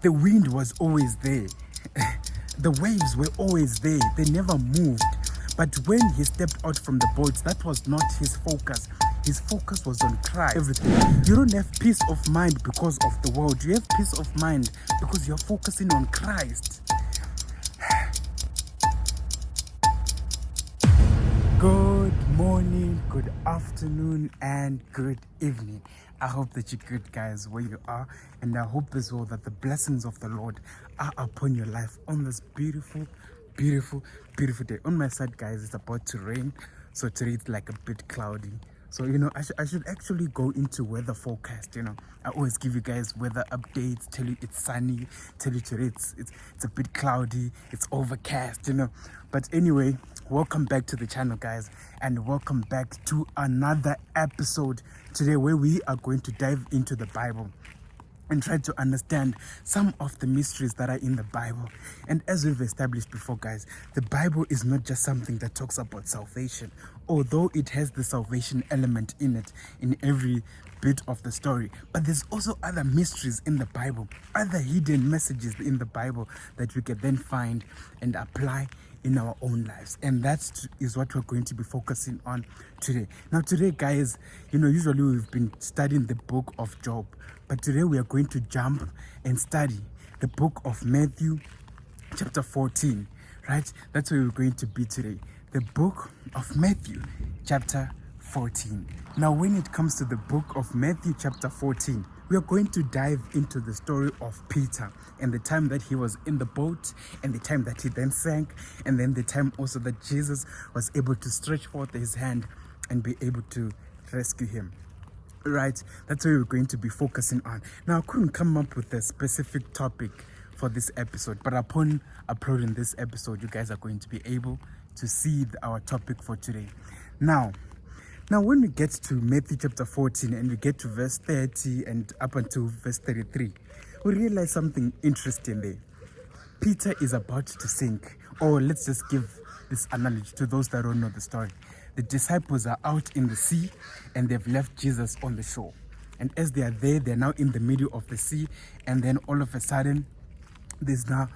The wind was always there. The waves were always there. They never moved. But when he stepped out from the boat, that was not his focus. His focus was on Christ. Everything. You don't have peace of mind because of the world. You have peace of mind because you're focusing on Christ. Good morning, good afternoon, and good evening. I hope that you're good, guys, where you are, and I hope as well that the blessings of the Lord are upon your life on this beautiful, beautiful, beautiful day. On my side, guys, it's about to rain, so today it's like a bit cloudy. So, I should actually go into weather forecast. I always give you guys weather updates, tell you it's sunny, tell you today it's a bit cloudy, it's overcast. But anyway, welcome back to the channel, guys, and welcome back to another episode today where we are going to dive into the Bible and try to understand some of the mysteries that are in the Bible. And as we've established before, guys, the Bible is not just something that talks about salvation, although it has the salvation element in it, in every bit of the story. But there's also other mysteries in the Bible, other hidden messages in the Bible that we can then find and apply in our own lives. And that is what we're going to be focusing on today. Now today, guys, usually we've been studying the book of Job, but today we are going to jump and study the book of Matthew chapter 14, right? That's where we're going to be today. The book of Matthew chapter 14. Now when it comes to the book of Matthew chapter 14, we are going to dive into the story of Peter and the time that he was in the boat and the time that he then sank, and then the time also that Jesus was able to stretch forth his hand and be able to rescue him. Right, that's what we're going to be focusing on. Now, I couldn't come up with a specific topic for this episode, but upon uploading this episode, you guys are going to be able to see our topic for today. Now, when we get to Matthew chapter 14 and we get to verse 30 and up until verse 33, we realize something interesting there. Peter is about to sink, or let's just give this analogy to those that don't know the story. The disciples are out in the sea and they've left Jesus on the shore. And as they are there, they're now in the middle of the sea, and then all of a sudden, there's now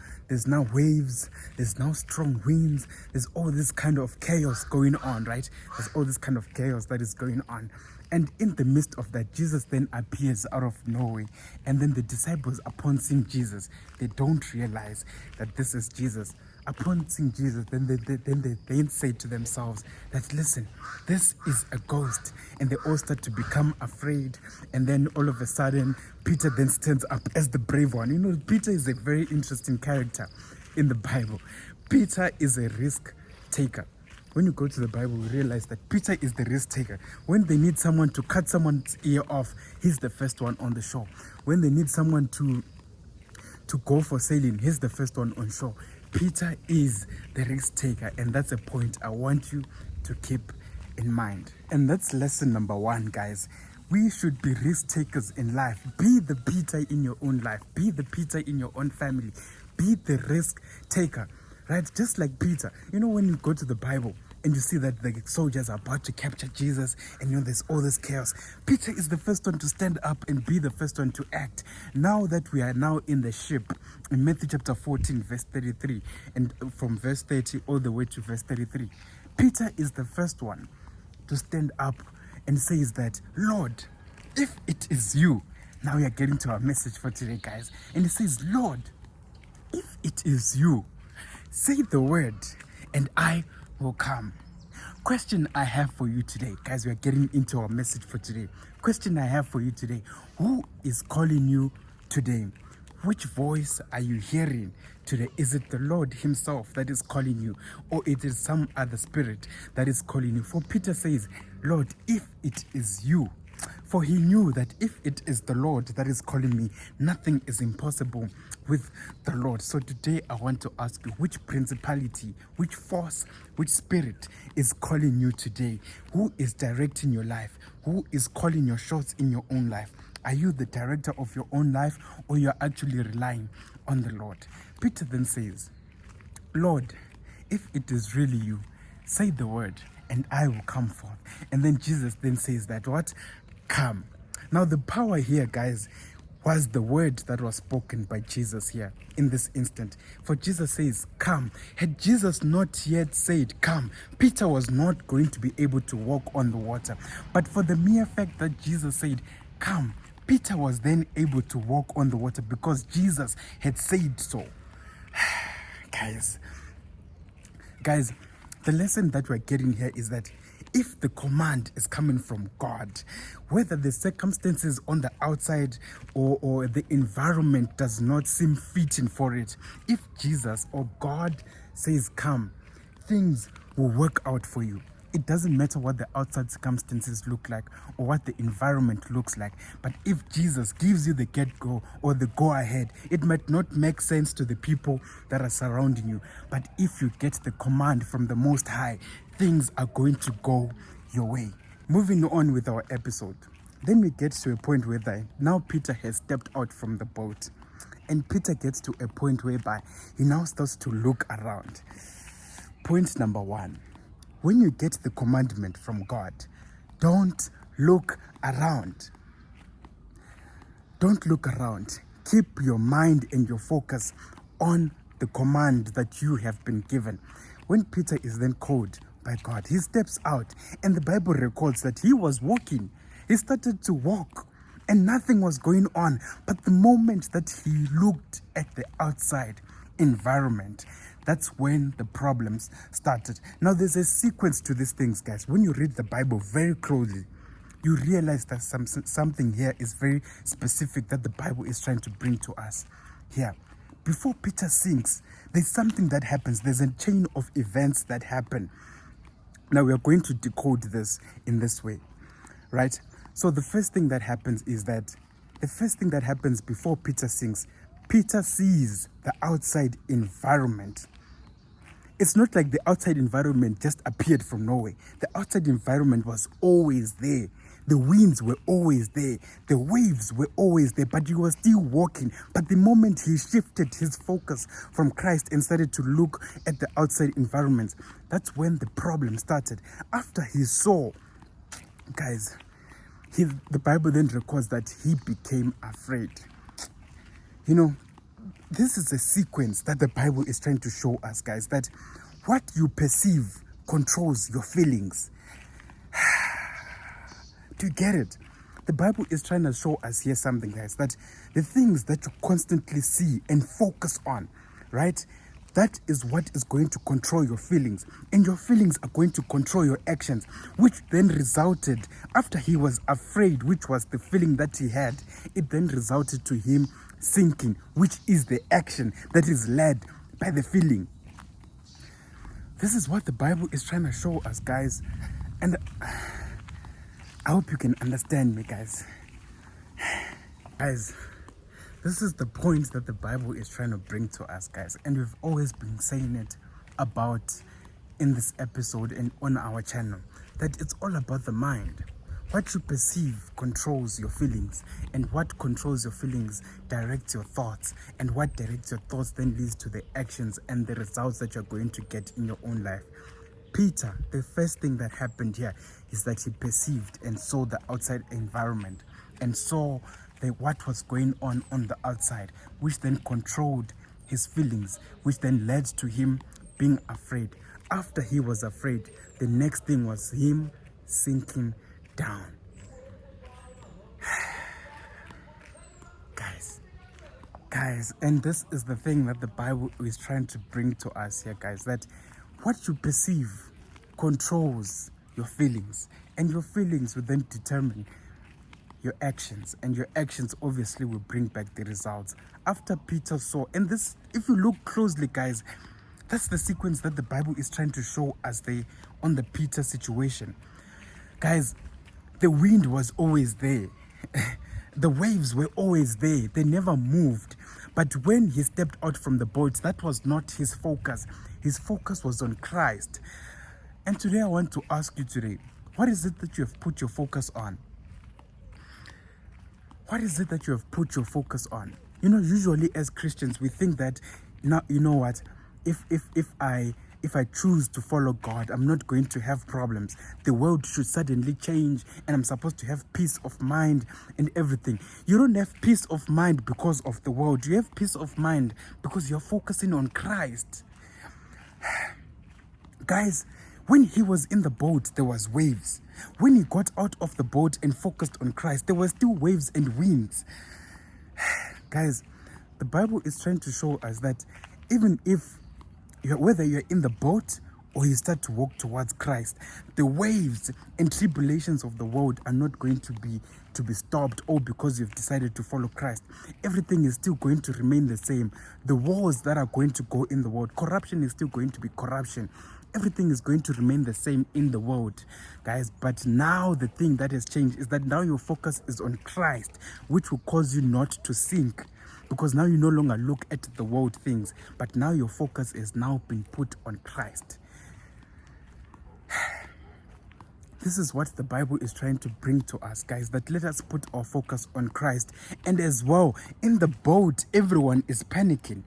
waves, there's now strong winds, there's all this kind of chaos going on, right? There's all this kind of chaos that is going on. And in the midst of that, Jesus then appears out of nowhere. And then the disciples, upon seeing Jesus, they don't realize that this is Jesus. Upon seeing Jesus, then they say to themselves that, listen, this is a ghost. And they all start to become afraid. And then all of a sudden, Peter then stands up as the brave one. Peter is a very interesting character in the Bible. Peter is a risk taker. When you go to the Bible, we realize that Peter is the risk taker. When they need someone to cut someone's ear off, he's the first one on the shore. When they need someone to go for sailing, he's the first one on shore. Peter is the risk taker, and that's a point I want you to keep in mind. And that's lesson number 1, guys. We should be risk takers in life. Be the Peter in your own life. Be the Peter in your own family. Be the risk taker, right? Just like Peter. When you go to the Bible and you see that the soldiers are about to capture Jesus, and there's all this chaos, Peter is the first one to stand up and be the first one to act. Now that we are now in the ship, in Matthew chapter 14, verse 33, and from verse 30 all the way to verse 33, Peter is the first one to stand up and says that, Lord, if it is you. Now we are getting to our message for today, guys. And he says, Lord, if it is you, say the word and I will come. Question I have for you today, guys, we are getting into our message for today. Question I have for you today: who is calling you today? Which voice are you hearing today? Is it the Lord himself that is calling you, or it is some other spirit that is calling you? For Peter says, Lord, if it is you. For he knew that if it is the Lord that is calling me, nothing is impossible with the Lord. So today I want to ask you, which principality, which force, which spirit is calling you today? Who is directing your life? Who is calling your shots in your own life? Are you the director of your own life, or you're actually relying on the Lord? Peter then says, Lord, if it is really you, say the word and I will come forth. And then Jesus then says that what? Come. Now the power here, guys, was the word that was spoken by Jesus here in this instant. For Jesus says, come. Had Jesus not yet said, come, Peter was not going to be able to walk on the water. But for the mere fact that Jesus said, come, Peter was then able to walk on the water because Jesus had said so. Guys, the lesson that we're getting here is that if the command is coming from God, whether the circumstances on the outside or the environment does not seem fitting for it, if Jesus or God says come, things will work out for you. It doesn't matter what the outside circumstances look like or what the environment looks like. But if Jesus gives you the get-go or the go-ahead, it might not make sense to the people that are surrounding you. But if you get the command from the Most High, things are going to go your way. Moving on with our episode. Then we get to a point where now Peter has stepped out from the boat. And Peter gets to a point whereby he now starts to look around. Point number 1. When you get the commandment from God, don't look around. Don't look around. Keep your mind and your focus on the command that you have been given. When Peter is then called by God, he steps out, and the Bible records that he was walking. He started to walk, and nothing was going on. But the moment that he looked at the outside environment, that's when the problems started. Now, there's a sequence to these things, guys. When you read the Bible very closely, you realize that something here is very specific that the Bible is trying to bring to us here. Before Peter sinks, there's something that happens. There's a chain of events that happen. Now, we are going to decode this in this way, right? So the first thing that happens before Peter sinks, Peter sees the outside environment. It's not like the outside environment just appeared from nowhere. The outside environment was always there. The winds were always there. The waves were always there, but he was still walking. But the moment he shifted his focus from Christ and started to look at the outside environment, that's when the problem started. After he saw, guys, the Bible then records that he became afraid. You know, this is a sequence that the Bible is trying to show us, guys, that what you perceive controls your feelings. Do you get it? The Bible is trying to show us here something, guys, that the things that you constantly see and focus on, right? That is what is going to control your feelings. And your feelings are going to control your actions, which then resulted, after he was afraid, which was the feeling that he had, it then resulted to him sinking, which is the action that is led by the feeling. This is what the Bible is trying to show us, guys. And I hope you can understand me, guys. Guys, this is the point that the Bible is trying to bring to us, guys. And we've always been saying it about in this episode and on our channel, that it's all about the mind. What you perceive controls your feelings, and what controls your feelings directs your thoughts, and what directs your thoughts then leads to the actions and the results that you're going to get in your own life. Peter, the first thing that happened here is that he perceived and saw the outside environment and saw what was going on the outside, which then controlled his feelings, which then led to him being afraid. After he was afraid, the next thing was him sinking down. Guys, and this is the thing that the Bible is trying to bring to us here, guys, that what you perceive controls your feelings, and your feelings will then determine your actions, and your actions obviously will bring back the results. After Peter saw, and this, if you look closely, guys, that's the sequence that the Bible is trying to show us on the Peter situation. Guys, the wind was always there. The waves were always there. They never moved. But when he stepped out from the boat, that was not his focus. His focus was on Christ. And today I want to ask you today, what is it that you have put your focus on? What is it that you have put your focus on? You know, usually as Christians, we think that, now, you know what, if I if I choose to follow God, I'm not going to have problems. The world should suddenly change and I'm supposed to have peace of mind and everything. You don't have peace of mind because of the world. You have peace of mind because you're focusing on Christ. Guys, when he was in the boat, there was waves. When he got out of the boat and focused on Christ, there were still waves and winds. Guys, the Bible is trying to show us that even if whether you're in the boat or you start to walk towards Christ, the waves and tribulations of the world are not going to be stopped, all because you've decided to follow Christ. Everything is still going to remain the same. The wars that are going to go in the world, corruption is still going to be corruption. Everything is going to remain the same in the world, guys. But now the thing that has changed is that now your focus is on Christ, which will cause you not to sink. Because now you no longer look at the world things, but now your focus is now been put on Christ. This is what the Bible is trying to bring to us, guys, that let us put our focus on Christ. And as well, in the boat, everyone is panicking.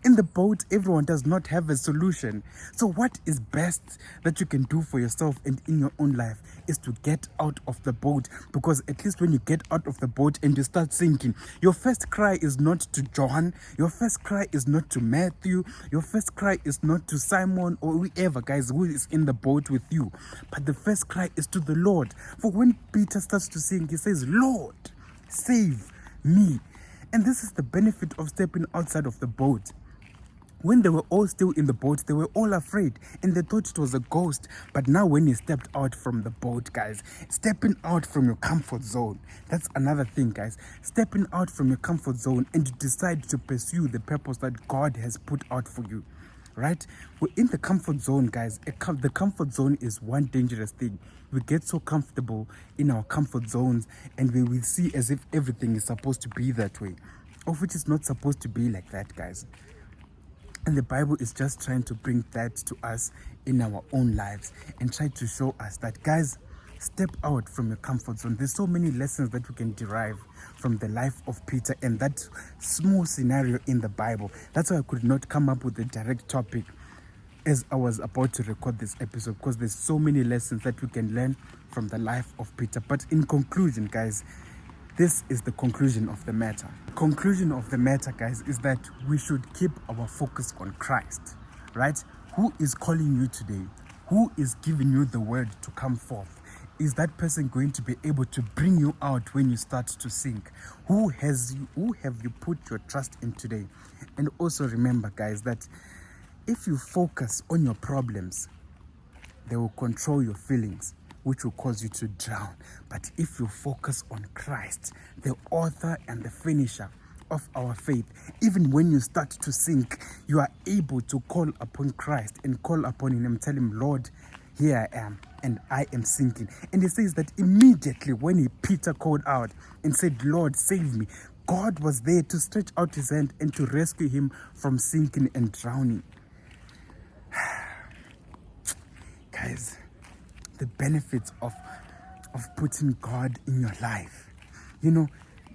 In the boat, everyone does not have a solution. So what is best that you can do for yourself and in your own life is to get out of the boat. Because at least when you get out of the boat and you start sinking, your first cry is not to John. Your first cry is not to Matthew. Your first cry is not to Simon or whoever, guys, who is in the boat with you. But the first cry is to the Lord. For when Peter starts to sink, he says, Lord, save me. And this is the benefit of stepping outside of the boat. When they were all still in the boat, they were all afraid and they thought it was a ghost. But now when you stepped out from the boat, guys, stepping out from your comfort zone, that's another thing, guys. Stepping out from your comfort zone and you decide to pursue the purpose that God has put out for you, right? We're in the comfort zone, guys. The comfort zone is one dangerous thing. We get so comfortable in our comfort zones and we will see as if everything is supposed to be that way, of which is not supposed to be like that, guys. And the Bible is just trying to bring that to us in our own lives and try to show us that, guys, step out from your comfort zone. There's so many lessons that we can derive from the life of Peter and that small scenario in the Bible. That's why I could not come up with a direct topic as I was about to record this episode, because there's so many lessons that we can learn from the life of Peter. But in conclusion, guys, this is the conclusion of the matter. Conclusion of the matter, guys, is that we should keep our focus on Christ, right? Who is calling you today? Who is giving you the word to come forth? Is that person going to be able to bring you out when you start to sink? Who have you put your trust in today? And also remember, guys, that if you focus on your problems, they will control your feelings, which will cause you to drown. But if you focus on Christ, the author and the finisher of our faith, even when you start to sink, you are able to call upon Christ and call upon him and tell him, Lord, here I am and I am sinking. And he says that immediately when Peter called out and said, Lord, save me, God was there to stretch out his hand and to rescue him from sinking and drowning. Guys, the benefits of putting God in your life. You know,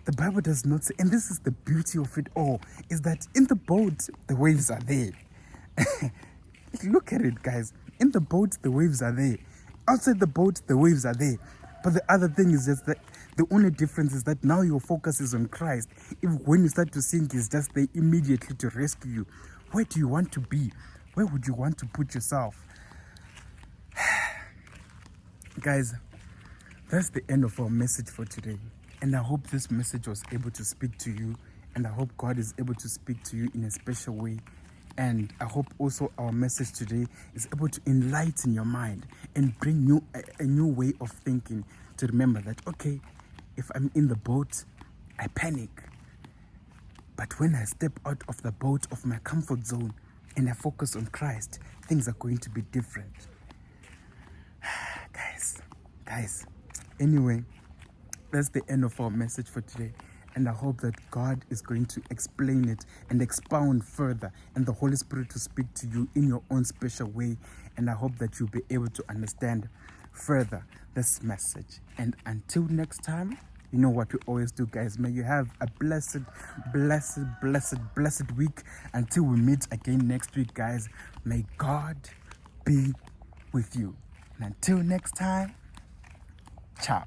the Bible does not say, and this is the beauty of it all, is that in the boat, the waves are there. Look at it, guys. In the boat, the waves are there. Outside the boat, the waves are there. But the other thing is just that the only difference is that now your focus is on Christ. If when you start to sink, he's just there immediately to rescue you. Where do you want to be? Where would you want to put yourself? Guys, that's the end of our message for today. And I hope this message was able to speak to you. And I hope God is able to speak to you in a special way. And I hope also our message today is able to enlighten your mind and bring a new way of thinking, to remember that, okay, if I'm in the boat, I panic. But when I step out of the boat of my comfort zone and I focus on Christ, things are going to be different. Guys, anyway, that's the end of our message for today. And I hope that God is going to explain it and expound further, and the Holy Spirit will speak to you in your own special way. And I hope that you'll be able to understand further this message. And until next time, you know what we always do, guys. May you have a blessed week. Until we meet again next week, guys. May God be with you. And until next time, ciao.